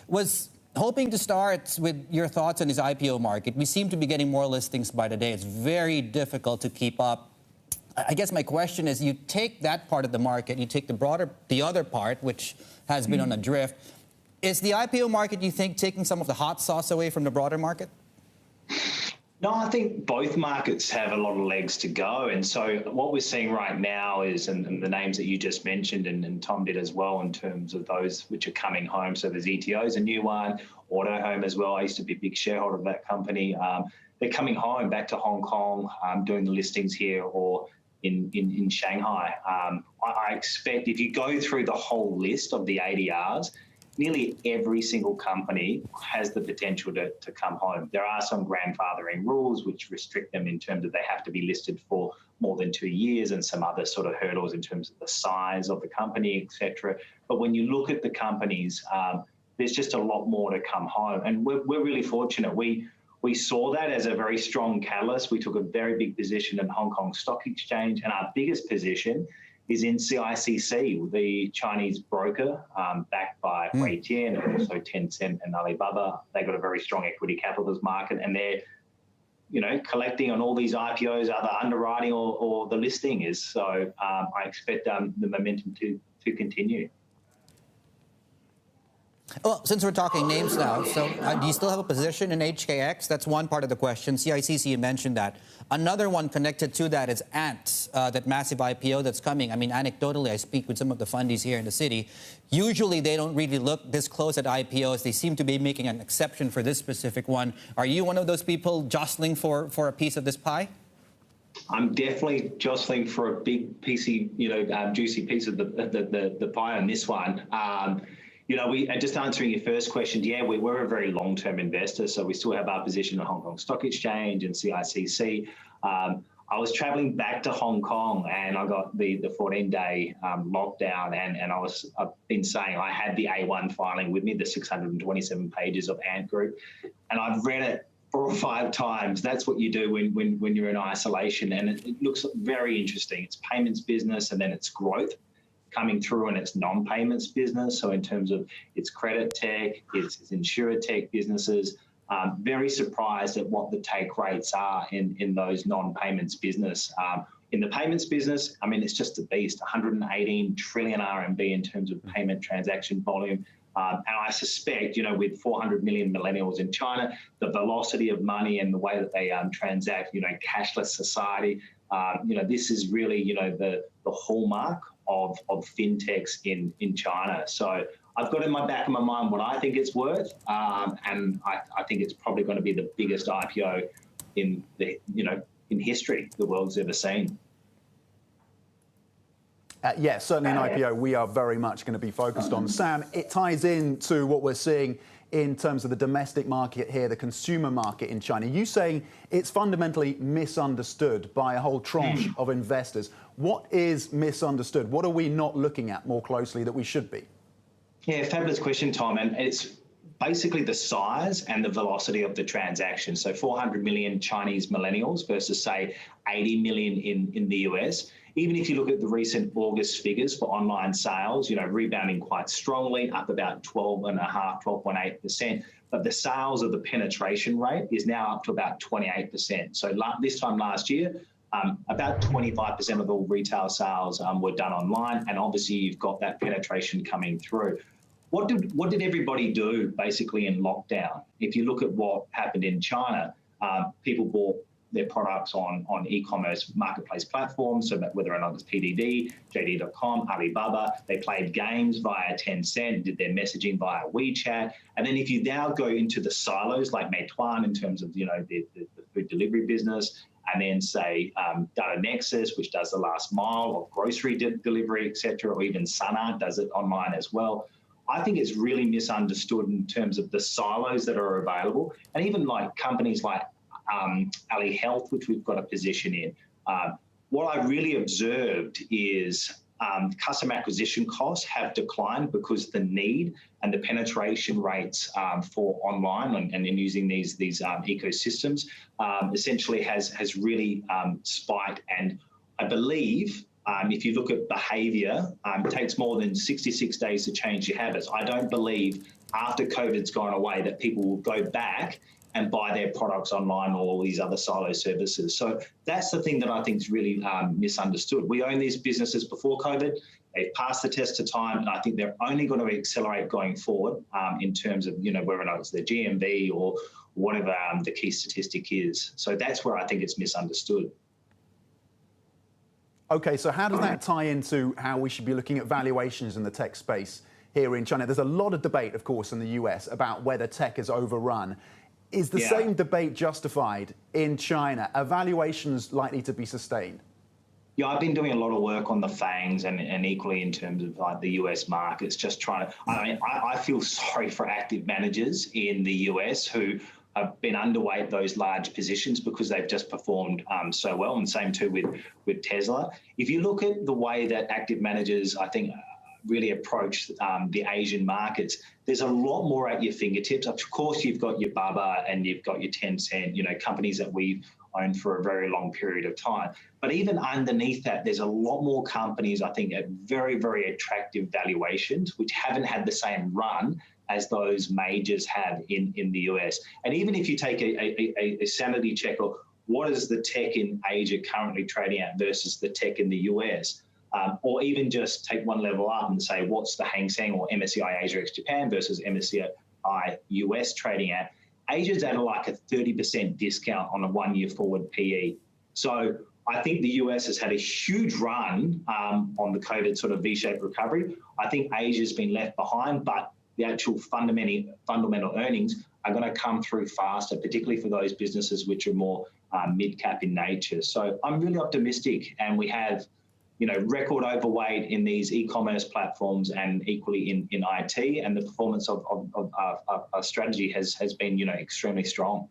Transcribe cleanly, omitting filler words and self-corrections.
Was hoping to start with your thoughts on this IPO market. We seem to be getting more listings by the day. It's very difficult to keep up. I guess my question is, you take that part of the market, you take the other part, which has been on a drift. Is the IPO market, you think, taking some of the hot sauce away from the broader market? No, I think both markets have a lot of legs to go. And so what we're seeing right now is, and the names that you just mentioned, and Tom did as well, in terms of those which are coming home. So there's ETO's a new one, Auto Home as well. I used to be a big shareholder of that company. They're coming home back to Hong Kong, doing the listings here or in Shanghai. I expect if you go through the whole list of the ADRs, nearly every single company has the potential to come home. There are some grandfathering rules which restrict them in terms of they have to be listed for more than 2 years, and some other sort of hurdles in terms of the size of the company, etc. But when you look at the companies, there's just a lot more to come home. And we're really fortunate. We saw that as a very strong catalyst. We took a very big position in Hong Kong Stock Exchange, and our biggest position is in CICC, the Chinese broker, backed by Huitian and also Tencent and Alibaba. They've got a very strong equity capitalist market, and they're, collecting on all these IPOs, either underwriting or the listing is. So I expect the momentum to continue. Well, since we're talking names now, so do you still have a position in HKX? That's one part of the question. CICC, you mentioned that. Another one connected to that is Ant, that massive IPO that's coming. I mean, anecdotally, I speak with some of the fundies here in the city. Usually, they don't really look this close at IPOs. They seem to be making an exception for this specific one. Are you one of those people jostling for a piece of this pie? I'm definitely jostling for a big piece, juicy piece of the pie on this one. Just answering your first question, we're a very long-term investor, so we still have our position in Hong Kong Stock Exchange and CICC. I was traveling back to Hong Kong, and I got the 14-day lockdown, and I've been saying I had the A1 filing with me, the 627 pages of Ant Group, and I've read it 4 or 5 times. That's what you do when you're in isolation, and it looks very interesting. It's payments business, and then it's growth coming through in its non-payments business. So in terms of its credit tech, its insurer tech businesses, very surprised at what the take rates are in those non-payments business. In the payments business, I mean, it's just a beast, 118 trillion RMB in terms of payment transaction volume. And I suspect, with 400 million millennials in China, the velocity of money and the way that they transact, cashless society, this is really, the hallmark of fintechs in China. So I've got in my back of my mind what I think it's worth, and I think it's probably going to be the biggest IPO in history the world's ever seen. Yes, certainly an IPO we are very much going to be focused on. Sam, it ties into what we're seeing in terms of the domestic market here, the consumer market in China. You saying it's fundamentally misunderstood by a whole tranche of investors. What is misunderstood? What are we not looking at more closely that we should be? Yeah, fabulous question, Tom. And it's basically the size and the velocity of the transaction. So 400 million Chinese millennials versus, say, 80 million in the US. Even if you look at the recent August figures for online sales, rebounding quite strongly, up about 12.8%. But the sales of the penetration rate is now up to about 28%. So this time last year, about 25% of all retail sales were done online. And obviously, you've got that penetration coming through. What did everybody do basically in lockdown? If you look at what happened in China, people bought their products on e-commerce marketplace platforms, so that whether or not it's PDD, JD.com, Alibaba, they played games via Tencent, did their messaging via WeChat. And then if you now go into the silos like Meituan in terms of the food delivery business, and then say Data Nexus, which does the last mile of grocery delivery, etc., or even Sana does it online as well. I think it's really misunderstood in terms of the silos that are available, and even like companies like Ali Health, which we've got a position in. What I really observed is customer acquisition costs have declined because the need and the penetration rates for online and in using these ecosystems essentially has really spiked. And I believe if you look at behaviour, it takes more than 66 days to change your habits. I don't believe after COVID's gone away, that people will go back and buy their products online or all these other silo services. So that's the thing that I think is really misunderstood. We own these businesses before COVID. They've passed the test of time, and I think they're only going to accelerate going forward in terms of, whether or not it's their GMV or whatever the key statistic is. So that's where I think it's misunderstood. Okay, so how does that tie into how we should be looking at valuations in the tech space here in China? There's a lot of debate, of course, in the US about whether tech is overrun. Is the same debate justified in China? Are valuations likely to be sustained? Yeah, I've been doing a lot of work on the FANGs and equally in terms of like the US markets, just trying to, I feel sorry for active managers in the US who have been underweight those large positions because they've just performed so well, and same too with Tesla. If you look at the way that active managers, I think, really approach the Asian markets, there's a lot more at your fingertips. Of course, you've got your Baba and you've got your Tencent, companies that we've owned for a very long period of time. But even underneath that, there's a lot more companies, I think, at very, very attractive valuations, which haven't had the same run as those majors have in the US. And even if you take a sanity check of what is the tech in Asia currently trading at versus the tech in the US, or even just take one level up and say, what's the Hang Seng or MSCI Asia ex Japan versus MSCI US trading at? Asia's at like a 30% discount on a 1 year forward PE. So I think the US has had a huge run on the COVID sort of V-shaped recovery. I think Asia's been left behind, but the actual fundamental earnings are going to come through faster, particularly for those businesses which are more mid-cap in nature. So I'm really optimistic, and we have record overweight in these e-commerce platforms and equally in IT, and the performance of our strategy has been extremely strong.